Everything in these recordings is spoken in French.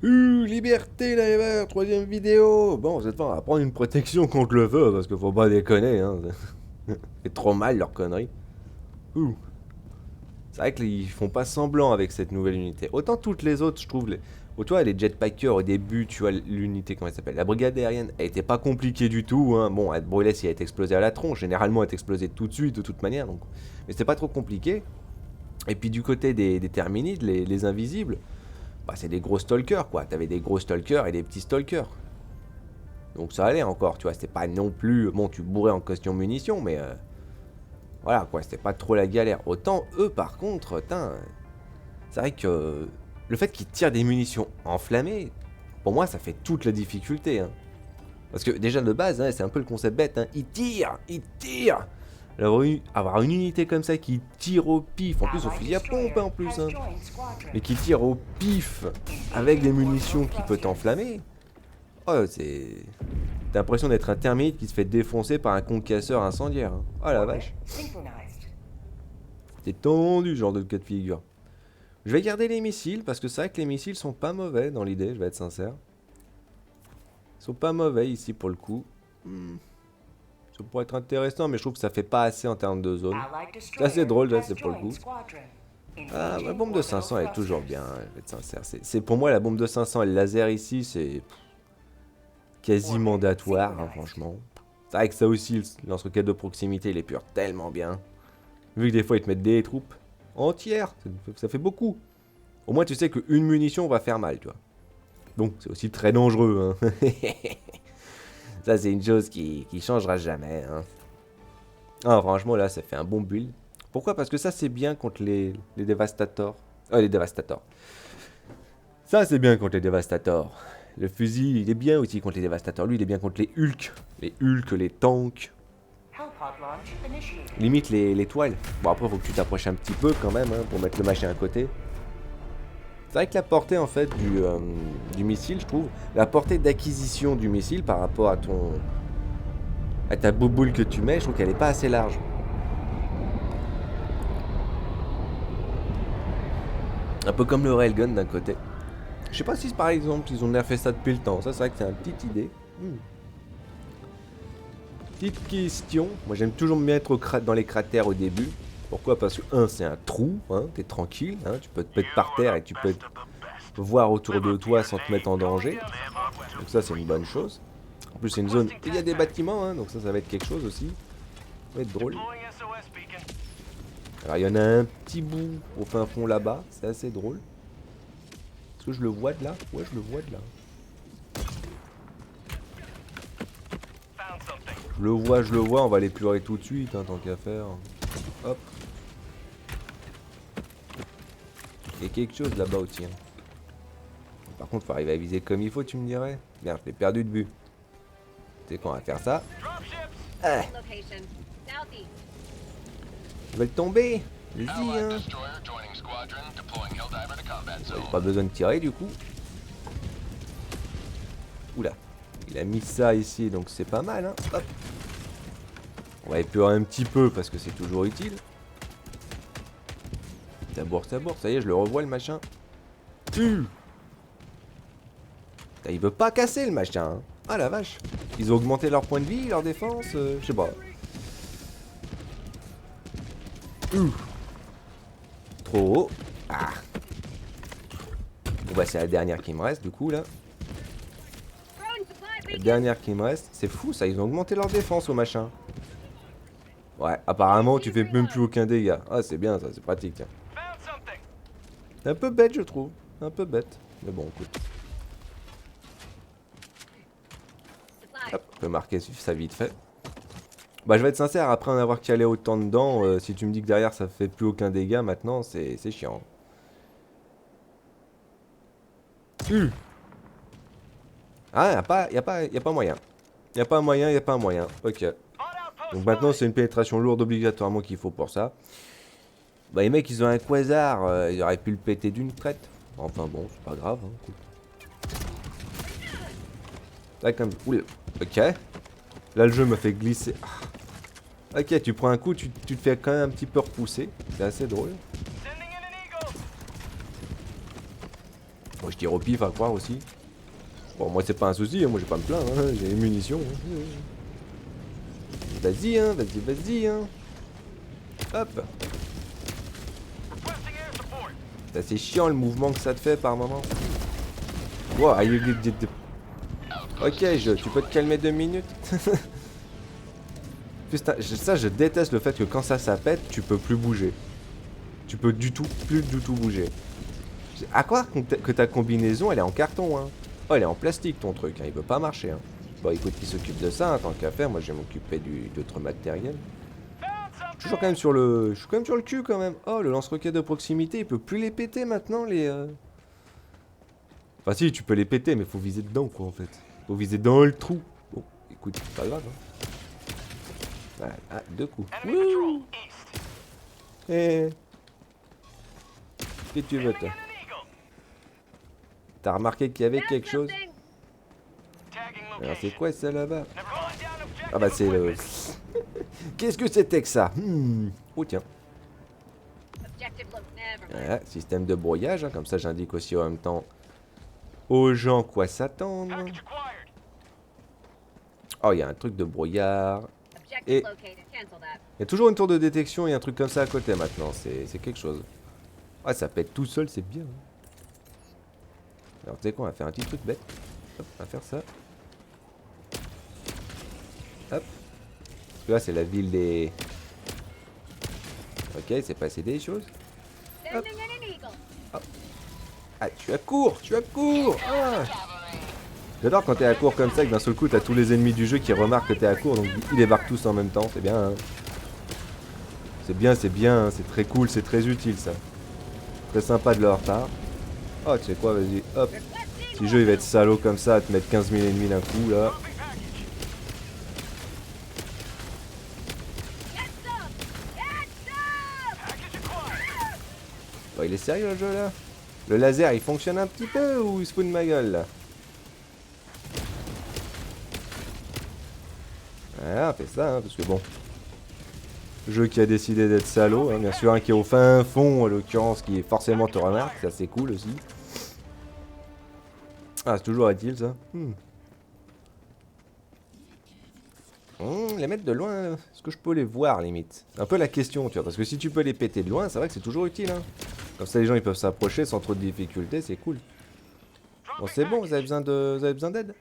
Liberté Diver, troisième vidéo. Bon, cette fois, on va prendre une protection contre le feu, parce qu'il faut pas déconner, hein. C'est trop mal, leur connerie. Ouh. C'est vrai qu'ils font pas semblant avec cette nouvelle unité. Autant toutes les autres, je trouve, tu vois, les jetpackers, au début, tu vois, l'unité, comment elle s'appelle? La brigade aérienne, elle était pas compliquée du tout, hein. Bon, elle te brûlait si elle est explosée à la tronche. Généralement, elle est explosée tout de suite, de toute manière, donc. Mais c'était pas trop compliqué. Et puis, du côté des terminides, les invisibles, bah, c'est des gros stalkers, quoi. T'avais des gros stalkers et des petits stalkers. Donc ça allait encore, tu vois, c'était pas non plus... Bon, tu bourrais en question munitions, mais... voilà, quoi, c'était pas trop la galère. Autant, eux, par contre, c'est vrai que... Le fait qu'ils tirent des munitions enflammées, pour moi, ça fait toute la difficulté, hein. Parce que, déjà, de base, hein, c'est un peu le concept bête, hein. Ils tirent. Avoir une unité comme ça qui tire au pif, en plus au fusil à pompe, hein, en plus, hein. Mais qui tire au pif, avec des munitions qui peut t'enflammer... Oh, c'est... T'as l'impression d'être un termite qui se fait défoncer par un concasseur incendiaire, hein. Oh la vache. C'est tendu, ce genre de cas de figure. Je vais garder les missiles, parce que c'est vrai que les missiles sont pas mauvais dans l'idée, je vais être sincère. Ils sont pas mauvais ici pour le coup. Ça pourrait être intéressant, mais je trouve que ça fait pas assez en termes de zone. C'est assez drôle, là, c'est pour le coup. Ah, ma bombe de 500 elle est toujours bien, je vais être sincère. C'est pour moi la bombe de 500 et le laser ici, c'est... quasi mandatoire, hein, franchement. C'est vrai que ça aussi, le lance-roquette de proximité, il est pur tellement bien. Vu que des fois, ils te mettent des troupes entières, ça fait beaucoup. Au moins, tu sais qu'une munition va faire mal, tu vois. Donc, c'est aussi très dangereux, hein. Ça, c'est une chose qui changera jamais, hein. Ah, franchement, là, ça fait un bon build. Pourquoi? Parce que ça, c'est bien contre les dévastators. Les dévastators. Ça, c'est bien contre les dévastators. Le fusil, il est bien aussi contre les dévastateurs. Lui, il est bien contre les Hulk. Les Hulk, les tanks. Limite les toiles. Bon, après, faut que tu t'approches un petit peu quand même, hein, pour mettre le machin à côté. C'est vrai que la portée, en fait, du missile, je trouve, la portée d'acquisition du missile par rapport à à ta bouboule que tu mets, je trouve qu'elle est pas assez large. Un peu comme le railgun d'un côté. Je sais pas si par exemple ils ont nerfé ça depuis le temps. Ça, c'est vrai que c'est une petite idée. Petite question. Moi, j'aime toujours me mettre dans les cratères au début. Pourquoi? Parce que, c'est un trou, hein, t'es tranquille, hein, tu peux te mettre par terre et tu peux voir autour de toi sans te mettre en danger. Donc ça, c'est une bonne chose. En plus, c'est une zone où il y a des bâtiments, hein, donc ça va être quelque chose aussi. Ça va être drôle. Alors, il y en a un petit bout au fin fond là-bas, c'est assez drôle. Est-ce que je le vois de là? Ouais, je le vois de là. Je le vois, on va les pleurer tout de suite, hein, tant qu'à faire. Hop. Il y a quelque chose là-bas aussi, hein. Par contre, faut arriver à viser comme il faut, tu me dirais. Merde, je l'ai perdu de vue. Tu sais qu'on va faire ça. Ah. Ils veulent tomber. Vas-y, hein. Pas besoin de tirer, du coup. Oula. Il a mis ça ici, donc c'est pas mal, hein. Hop. On va épurer un petit peu, parce que c'est toujours utile. Ça bourre, ça y est, je le revois, le machin. Il veut pas casser, le machin, hein. Ah la vache. Ils ont augmenté leur point de vie, leur défense, je sais pas. Trop haut. Ah. Bon bah c'est la dernière qui me reste du coup là. La dernière qui me reste. C'est fou ça, ils ont augmenté leur défense au machin. Ouais, apparemment tu fais même plus aucun dégât. Ah c'est bien ça, c'est pratique. Tiens. C'est un peu bête je trouve. Un peu bête. Mais bon écoute. Hop, on peut marquer ça vite fait. Bah je vais être sincère, après en avoir calé autant dedans, si tu me dis que derrière ça fait plus aucun dégât maintenant, c'est chiant. Ah, y a pas moyen. Y a pas moyen. Ok. Donc maintenant c'est une pénétration lourde obligatoirement qu'il faut pour ça. Bah les mecs ils ont un quasar, ils auraient pu le péter d'une traite. Enfin bon, c'est pas grave. Hein, là comme... Oula. Ok. Là le jeu me fait glisser. Ok, tu prends un coup, tu te fais quand même un petit peu repousser. C'est assez drôle. Moi je tire au pif à croire aussi. Bon moi c'est pas un souci, hein, moi j'ai pas à me plaindre, hein, j'ai les munitions. Hein. Vas-y hein, vas-y hein. Hop. C'est chiant le mouvement que ça te fait par moment. Wow, ok, tu peux te calmer 2 minutes. Putain, ça je déteste le fait que quand ça pète, tu peux plus bouger. Tu peux plus du tout bouger. À quoi que ta combinaison elle est en carton hein. Oh elle est en plastique ton truc, hein, il veut pas marcher hein. Bon écoute qui s'occupe de ça, hein, tant qu'à faire, moi je vais m'occuper d'autres matériel. Je suis quand même sur le cul quand même. Oh le lance-roquettes de proximité, il peut plus les péter maintenant les. Enfin si tu peux les péter mais faut viser dedans quoi en fait. Faut viser dans le trou. Bon écoute, c'est pas grave hein. Ah, 2 coups. Eh. Qu'est-ce que tu veux toi? T'as remarqué qu'il y avait quelque chose? Alors c'est quoi ça là-bas? Ah bah c'est le... Qu'est-ce que c'était que ça? Oh tiens. Voilà, système de brouillage, hein, comme ça j'indique aussi en même temps aux gens quoi s'attendre. Oh il y a un truc de brouillard. Et il y a toujours une tour de détection et un truc comme ça à côté maintenant, c'est quelque chose. Ah ça pète tout seul, c'est bien. Alors tu sais quoi, on va faire un petit truc bête. Hop, on va faire ça. Hop. Là c'est la ville des... Ok, c'est passé des choses. Hop. Hop. Ah, tu as court. Ah. J'adore quand t'es à court comme ça et que d'un seul coup t'as tous les ennemis du jeu qui remarquent que t'es à court, donc ils débarquent tous en même temps, c'est bien. Hein. C'est bien, c'est très cool, c'est très utile ça. Très sympa de leur part. Oh, tu sais quoi, vas-y, hop. Si le jeu il va être salaud comme ça, à te mettre 15 000 ennemis d'un coup là. Oh, il est sérieux le jeu là? Le laser il fonctionne un petit peu ou il se fout de ma gueule là? Voilà, on fait ça, hein, parce que bon. Jeu qui a décidé d'être salaud, hein, bien sûr, un qui est au fin fond, en l'occurrence, qui forcément te remarque, ça c'est cool aussi. Ah, c'est toujours utile ça. Les mettre de loin, est-ce que je peux les voir limite? Un peu la question, tu vois, parce que si tu peux les péter de loin, c'est vrai que c'est toujours utile. Hein. Comme ça les gens ils peuvent s'approcher sans trop de difficultés, c'est cool. Bon c'est bon, vous avez besoin d'aide?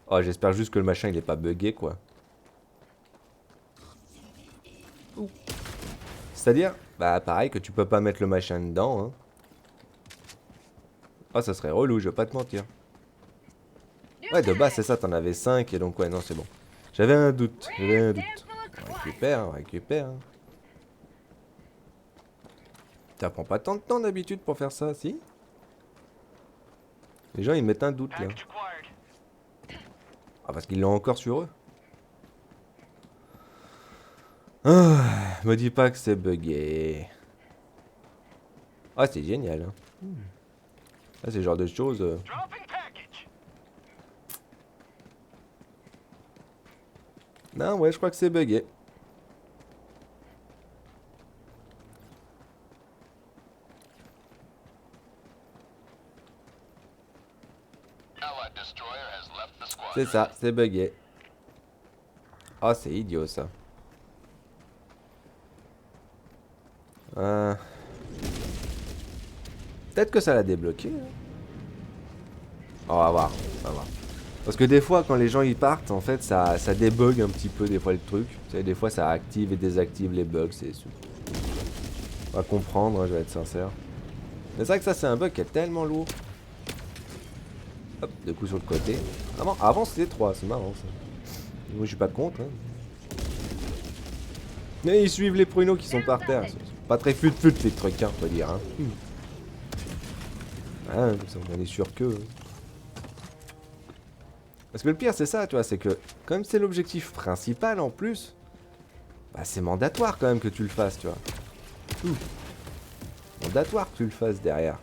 Oh j'espère juste que le machin il est pas bugué quoi. C'est-à-dire, bah pareil que tu peux pas mettre le machin dedans. Hein. Oh ça serait relou, je vais pas te mentir. Ouais de base c'est ça, t'en avais 5 et donc ouais non c'est bon. J'avais un doute. On récupère. Hein. Ça prend pas tant de temps d'habitude pour faire ça, si? Les gens ils mettent un doute là. Ah parce qu'ils l'ont encore sur eux. Ah, me dis pas que c'est bugué. Ah c'est génial. Hein. Ah c'est le genre de choses... Non ouais je crois que c'est bugué. C'est ça, c'est bugué. Oh c'est idiot ça. Peut-être que ça l'a débloqué. Hein. Oh, on va voir. Parce que des fois, quand les gens y partent, en fait, ça débug un petit peu des fois le truc. Tu sais, des fois, ça active et désactive les bugs. On va comprendre, hein, je vais être sincère. Mais c'est vrai que ça, c'est un bug qui est tellement lourd. Hop, 2 coups sur le côté. Avant c'était 3, c'est marrant ça. Moi, je suis pas contre. Hein. Mais ils suivent les pruneaux qui sont par terre. C'est pas très fut-fut les trucs, hein, on peut dire. Hein. Ah, on est sûr que... Parce que le pire c'est ça, tu vois, c'est que comme c'est l'objectif principal en plus, bah c'est mandatoire quand même que tu le fasses, tu vois. Mandatoire que tu le fasses derrière.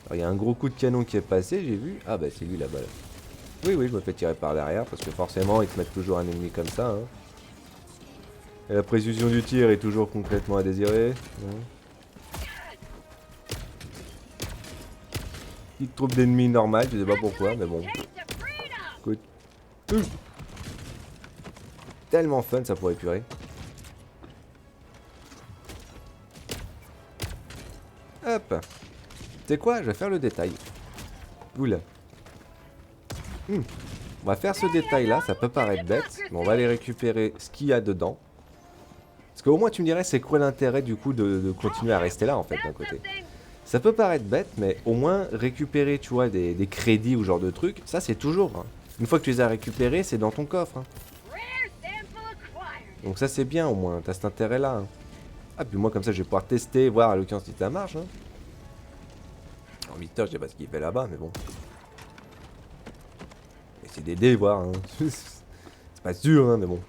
Alors il y a un gros coup de canon qui est passé, j'ai vu. Ah bah c'est lui là-bas. Là. Oui, je me fais tirer par derrière parce que forcément ils te mettent toujours un ennemi comme ça. Hein. Et la précision du tir est toujours concrètement à désirer. Hein. Petite troupe d'ennemis normale, je sais pas pourquoi, mais bon. Écoute. Tellement fun, ça pourrait épurer. Hop. Tu sais quoi, je vais faire le détail. Oula. On va faire ce détail là, ça peut paraître bête, mais on va aller récupérer ce qu'il y a dedans. Parce qu'au moins tu me dirais c'est quoi l'intérêt du coup de continuer à rester là en fait d'un côté. Ça peut paraître bête, mais au moins récupérer tu vois des crédits ou genre de trucs, ça c'est toujours. Hein. Une fois que tu les as récupérés, c'est dans ton coffre. Hein. Donc ça c'est bien au moins, t'as cet intérêt là. Hein. Ah puis moi comme ça je vais pouvoir tester, voir à l'occurrence si ça marche. Hein. En Mister, je sais pas ce qu'il fait là-bas, mais bon. Essayer d'aider, voir. Hein. C'est pas sûr, hein, mais bon.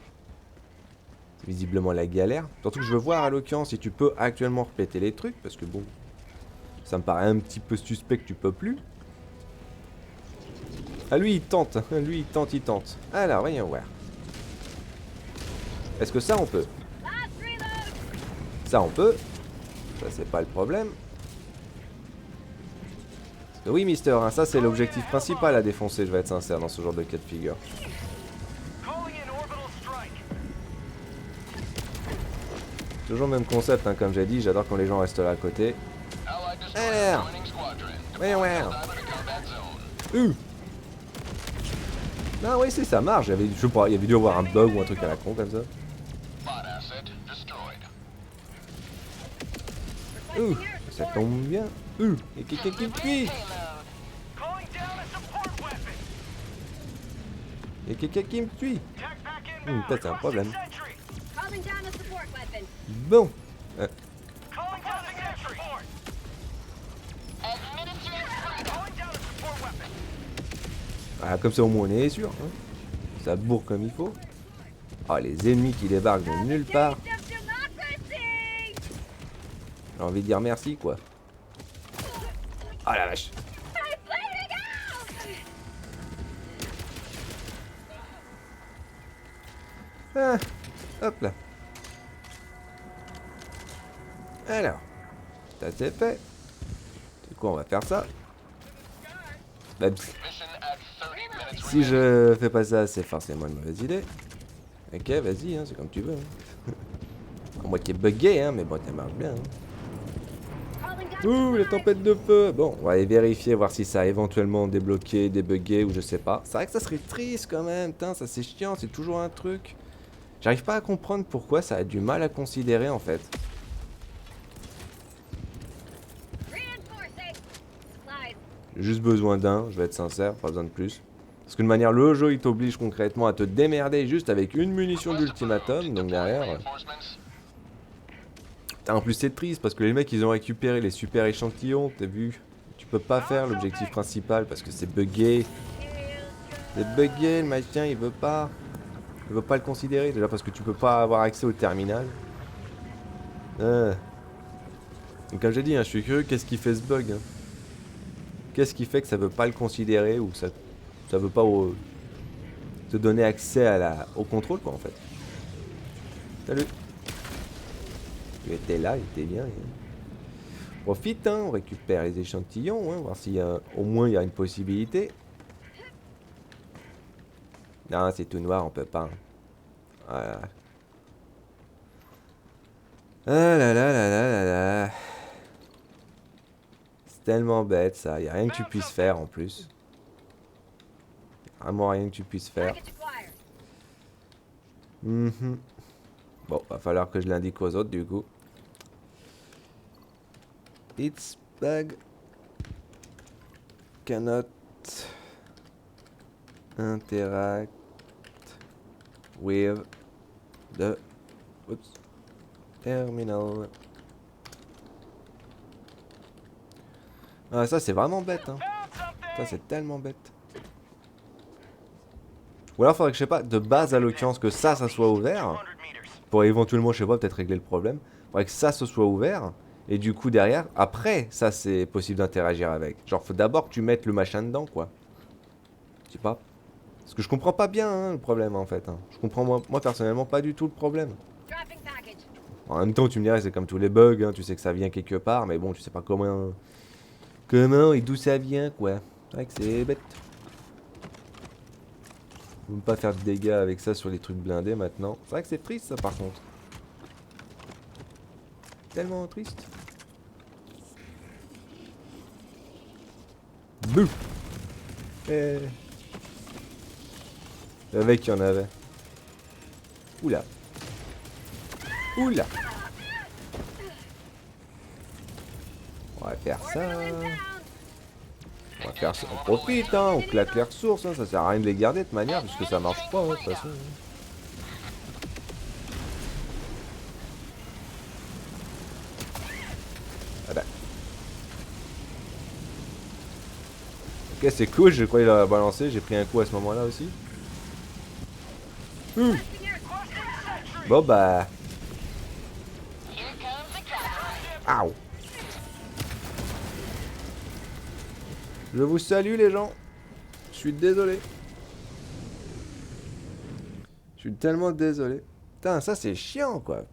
C'est visiblement la galère. Surtout que je veux voir à l'occurrence si tu peux actuellement répéter les trucs, parce que bon. Ça me paraît un petit peu suspect que tu peux plus. Ah, lui il tente, lui il tente. Alors, voyons voir. Est-ce que ça on peut? Ça on peut. Ça c'est pas le problème. Oui, Mister, hein, ça c'est l'objectif principal à défoncer, je vais être sincère, dans ce genre de cas de figure. Toujours le même concept, hein, comme j'ai dit, j'adore quand les gens restent là à côté. Alors, voyons voir. Ah oui, c'est ça marche, je sais pas, il y avait dû avoir un bug ou un truc à la con comme ça. Ça tombe bien. Et quelqu'un qui me tue. Il y a quelqu'un qui me tue. Peut-être c'est un problème. Bon. Ah, comme ça au moins on est sûr. Hein. Ça bourre comme il faut. Ah, les ennemis qui débarquent de nulle part. J'ai envie de dire merci quoi. Ah la vache. Ah, hop là. Alors, ça c'est fait. Du coup on va faire ça. Bah, si je fais pas ça, c'est forcément une mauvaise idée. Ok, vas-y, hein, c'est comme tu veux. Hein. Moi qui est bugué, hein, mais bon, ça marche bien. Hein. La tempête de feu. Bon, on va aller vérifier, voir si ça a éventuellement débloqué, débugué ou je sais pas. C'est vrai que ça serait triste quand même, putain, ça c'est chiant, c'est toujours un truc. J'arrive pas à comprendre pourquoi ça a du mal à considérer en fait. J'ai juste besoin d'un, je vais être sincère, pas besoin de plus. Parce que de manière, le jeu il t'oblige concrètement à te démerder juste avec une munition d'ultimatum, donc derrière... En plus c'est triste parce que les mecs ils ont récupéré les super échantillons, t'as vu? Tu peux pas faire l'objectif principal parce que c'est buggé. C'est buggé, le machin il veut pas. Il veut pas le considérer, déjà parce que tu peux pas avoir accès au terminal. Donc comme j'ai dit, hein, je suis curieux, qu'est-ce qui fait ce bug hein? Qu'est-ce qui fait que ça veut pas le considérer ou ça veut pas te donner accès au contrôle quoi en fait. Salut. Il était là, il était bien. Profite, hein, on récupère les échantillons, hein, voir s'il au moins il y a une possibilité. Non, c'est tout noir, on peut pas. Hein. Voilà. Ah là là là là là là. C'est tellement bête ça, y a rien que tu puisses faire en plus. Vraiment rien que tu puisses faire. Bon, va falloir que je l'indique aux autres du coup. Its bug cannot interact with the terminal. Ah, ça c'est vraiment bête, hein. Ça c'est tellement bête. Ou alors faudrait que je sais pas, de base à l'occurrence que ça soit ouvert. Pour éventuellement, je sais pas, peut-être régler le problème. Faudrait que ça se soit ouvert. Et du coup derrière, après, ça c'est possible d'interagir avec. Genre faut d'abord que tu mettes le machin dedans quoi. Je sais pas. Parce que je comprends pas bien hein, le problème en fait. Hein. Je comprends moi personnellement pas du tout le problème. En même temps tu me dirais c'est comme tous les bugs, hein, tu sais que ça vient quelque part, mais bon tu sais pas comment Comment et d'où ça vient, quoi. C'est vrai que c'est bête. On peut pas faire de dégâts avec ça sur les trucs blindés maintenant. C'est vrai que c'est triste ça par contre. Tellement triste. Bouh. Eh. Le mec il y en avait. Oula. Oula. On va faire ça. On va faire ça. On profite, hein. On claque les ressources. Hein. Ça sert à rien de les garder de toute manière puisque ça marche pas, hein, de toute façon. Ah bah. Ok, c'est cool. Je croyais qu'il a balancé. J'ai pris un coup à ce moment-là aussi. Bon bah. Aouh. Je vous salue les gens. Je suis désolé. Je suis tellement désolé. Putain, ça c'est chiant quoi.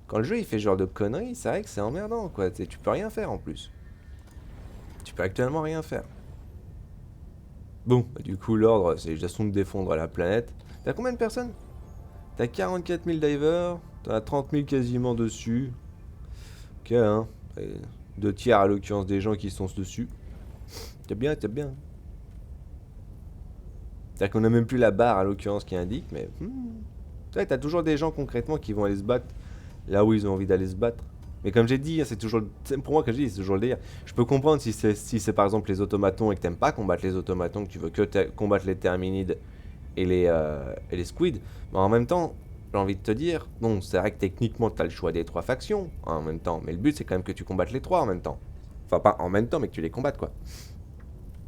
Quand le jeu il fait ce genre de conneries, c'est vrai que c'est emmerdant quoi. Tu peux rien faire en plus. Tu peux actuellement rien faire. Bon, bah, du coup l'ordre c'est juste de défendre la planète. T'as combien de personnes? T'as 44 000 divers, t'en as 30 000 quasiment dessus. Ok hein. Et 2 tiers à l'occurrence des gens qui sont dessus. T'es bien, t'es bien. C'est-à-dire qu'on a même plus la barre à l'occurrence qui indique, mais... Ouais, t'as toujours des gens concrètement qui vont aller se battre là où ils ont envie d'aller se battre. Mais comme j'ai dit, c'est toujours... Pour moi, comme je dis, c'est toujours le délire. Je peux comprendre si c'est par exemple les automatons et que t'aimes pas combattre les automatons, que tu veux que combattre les terminides et les squids. Mais en même temps, j'ai envie de te dire, bon, c'est vrai que techniquement t'as le choix des 3 factions hein, en même temps. Mais le but c'est quand même que tu combattes les 3 en même temps. Enfin, pas en même temps, mais que tu les combattes quoi.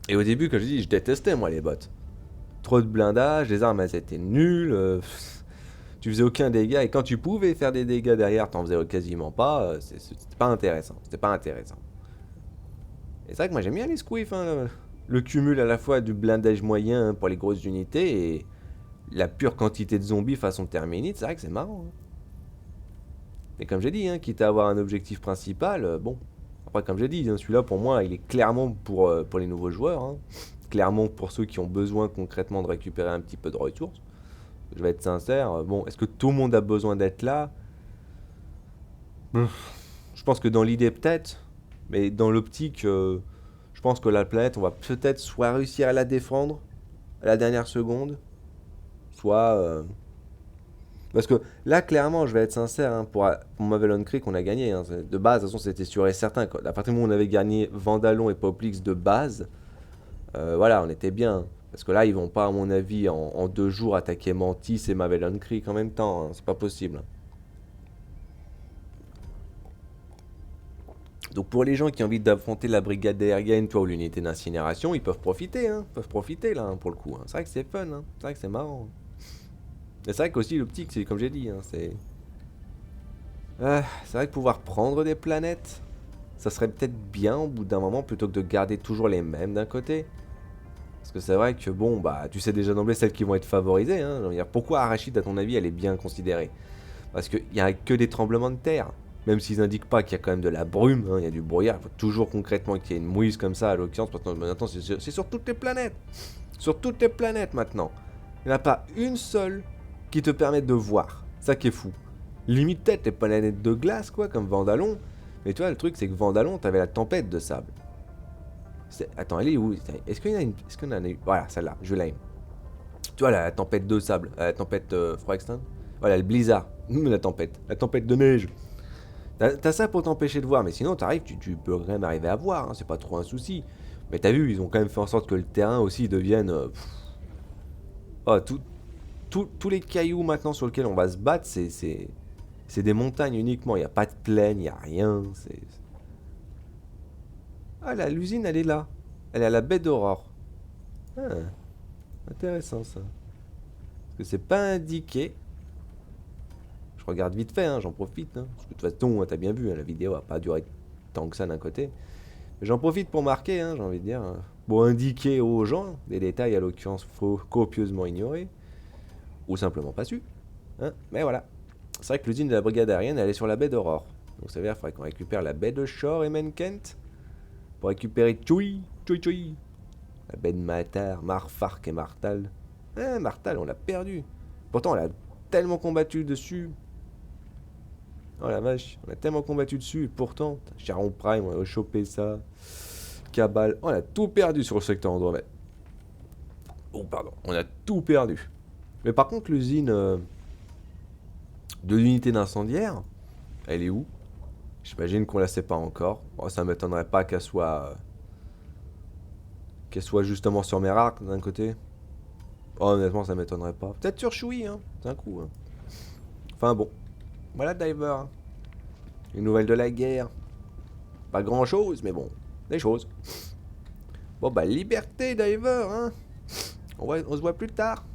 Et au début, comme je dis, je détestais moi les bots. Trop de blindage, les armes elles étaient nulles, tu faisais aucun dégât et quand tu pouvais faire des dégâts derrière, t'en faisais quasiment pas, c'était pas intéressant, c'était pas intéressant. Et c'est vrai que moi j'aime bien les squiffs, hein, le cumul à la fois du blindage moyen pour les grosses unités et la pure quantité de zombies façon terminite, c'est vrai que c'est marrant. Hein. Mais comme j'ai dit, hein, quitte à avoir un objectif principal, bon, après comme j'ai dit, hein, celui-là pour moi il est clairement pour les nouveaux joueurs, hein. Clairement pour ceux qui ont besoin concrètement de récupérer un petit peu de ressources. Je vais être sincère, bon, est-ce que tout le monde a besoin d'être là? Je pense que dans l'idée peut-être, mais dans l'optique, je pense que la planète, on va peut-être soit réussir à la défendre à la dernière seconde, soit... Parce que là, clairement, je vais être sincère, hein, pour Mavelon Creek, on a gagné. Hein, de base, de toute façon, c'était sûr et certain. À partir du moment où on avait gagné Vandalon et Poplix de base, voilà, on était bien. Parce que là, ils vont pas, à mon avis, en 2 jours attaquer Mantis et Mavelon Creek en même temps. Hein, c'est pas possible. Donc pour les gens qui ont envie d'affronter la brigade aérienne, toi, ou l'unité d'incinération, ils peuvent profiter, hein. Ils peuvent profiter, là, hein, pour le coup. Hein. C'est vrai que c'est fun, hein. C'est vrai que c'est marrant. Et c'est vrai qu'aussi, l'optique, c'est comme j'ai dit, hein, c'est... c'est vrai que pouvoir prendre des planètes, ça serait peut-être bien au bout d'un moment, plutôt que de garder toujours les mêmes d'un côté. Parce que c'est vrai que bon, bah, tu sais déjà d'emblée celles qui vont être favorisées. Hein. Je veux dire, pourquoi Arachide, à ton avis, elle est bien considérée? Parce qu'il n'y a que des tremblements de terre. Même s'ils indiquent pas qu'il y a quand même de la brume, hein, il y a du brouillard. Il faut toujours concrètement qu'il y ait une mouise comme ça, à l'occurrence. Maintenant, c'est sur toutes les planètes. Sur toutes les planètes maintenant. Il n'y en a pas une seule qui te permette de voir. Ça qui est fou. Limite peut-être les planètes de glace, quoi, comme Vandalon. Mais tu vois, le truc, c'est que Vandalon, t'avais la tempête de sable. Attends, elle est où? Est-ce qu'il y en a une? Est-ce qu'on en a eu? Voilà, celle-là, je l'aime. Tu vois, la tempête de sable, la tempête froid extrême. Voilà, le blizzard. La tempête de neige. T'as ça pour t'empêcher de voir, mais sinon, t'arrives, tu peux quand même arriver à voir, hein, c'est pas trop un souci. Mais t'as vu, ils ont quand même fait en sorte que le terrain aussi devienne. Oh, tous les cailloux maintenant sur lesquels on va se battre, c'est des montagnes uniquement. Il n'y a pas de plaine, il n'y a rien. Ah, l'usine, elle est là. Elle est à la baie d'Aurore. Ah, intéressant ça. Parce que c'est pas indiqué. Je regarde vite fait, hein, j'en profite. Hein, parce que de toute façon, t'as bien vu, hein, la vidéo a pas duré tant que ça d'un côté. Mais j'en profite pour marquer, hein, j'ai envie de dire. Pour indiquer aux gens des détails à l'occurrence faux, copieusement ignorés. Ou simplement pas su. Hein, mais voilà. C'est vrai que l'usine de la brigade aérienne, elle est sur la baie d'Aurore. Donc ça veut dire qu'il faudrait qu'on récupère la baie de Shore et Menkent Pour récupérer Tchoui. La bête Matar, Marfark et Martal. Martal, on l'a perdu. Pourtant, on a tellement combattu dessus. Oh la vache, on a tellement combattu dessus. Et pourtant, Charon Prime, on a chopé ça. Cabal, on a tout perdu sur le secteur Andromède. Oh, pardon, on a tout perdu. Mais par contre, l'usine de l'unité d'incendiaire, elle est où? J'imagine qu'on la sait pas encore. Bon, ça m'étonnerait pas qu'elle soit justement sur Merak d'un côté. Oh, honnêtement, ça m'étonnerait pas. Peut-être sur Choui, hein. C'est un coup. Hein. Enfin bon. Voilà Diver. Hein. Une nouvelle de la guerre. Pas grand chose, mais bon. Des choses. Bon bah liberté Diver, hein. On se voit plus tard.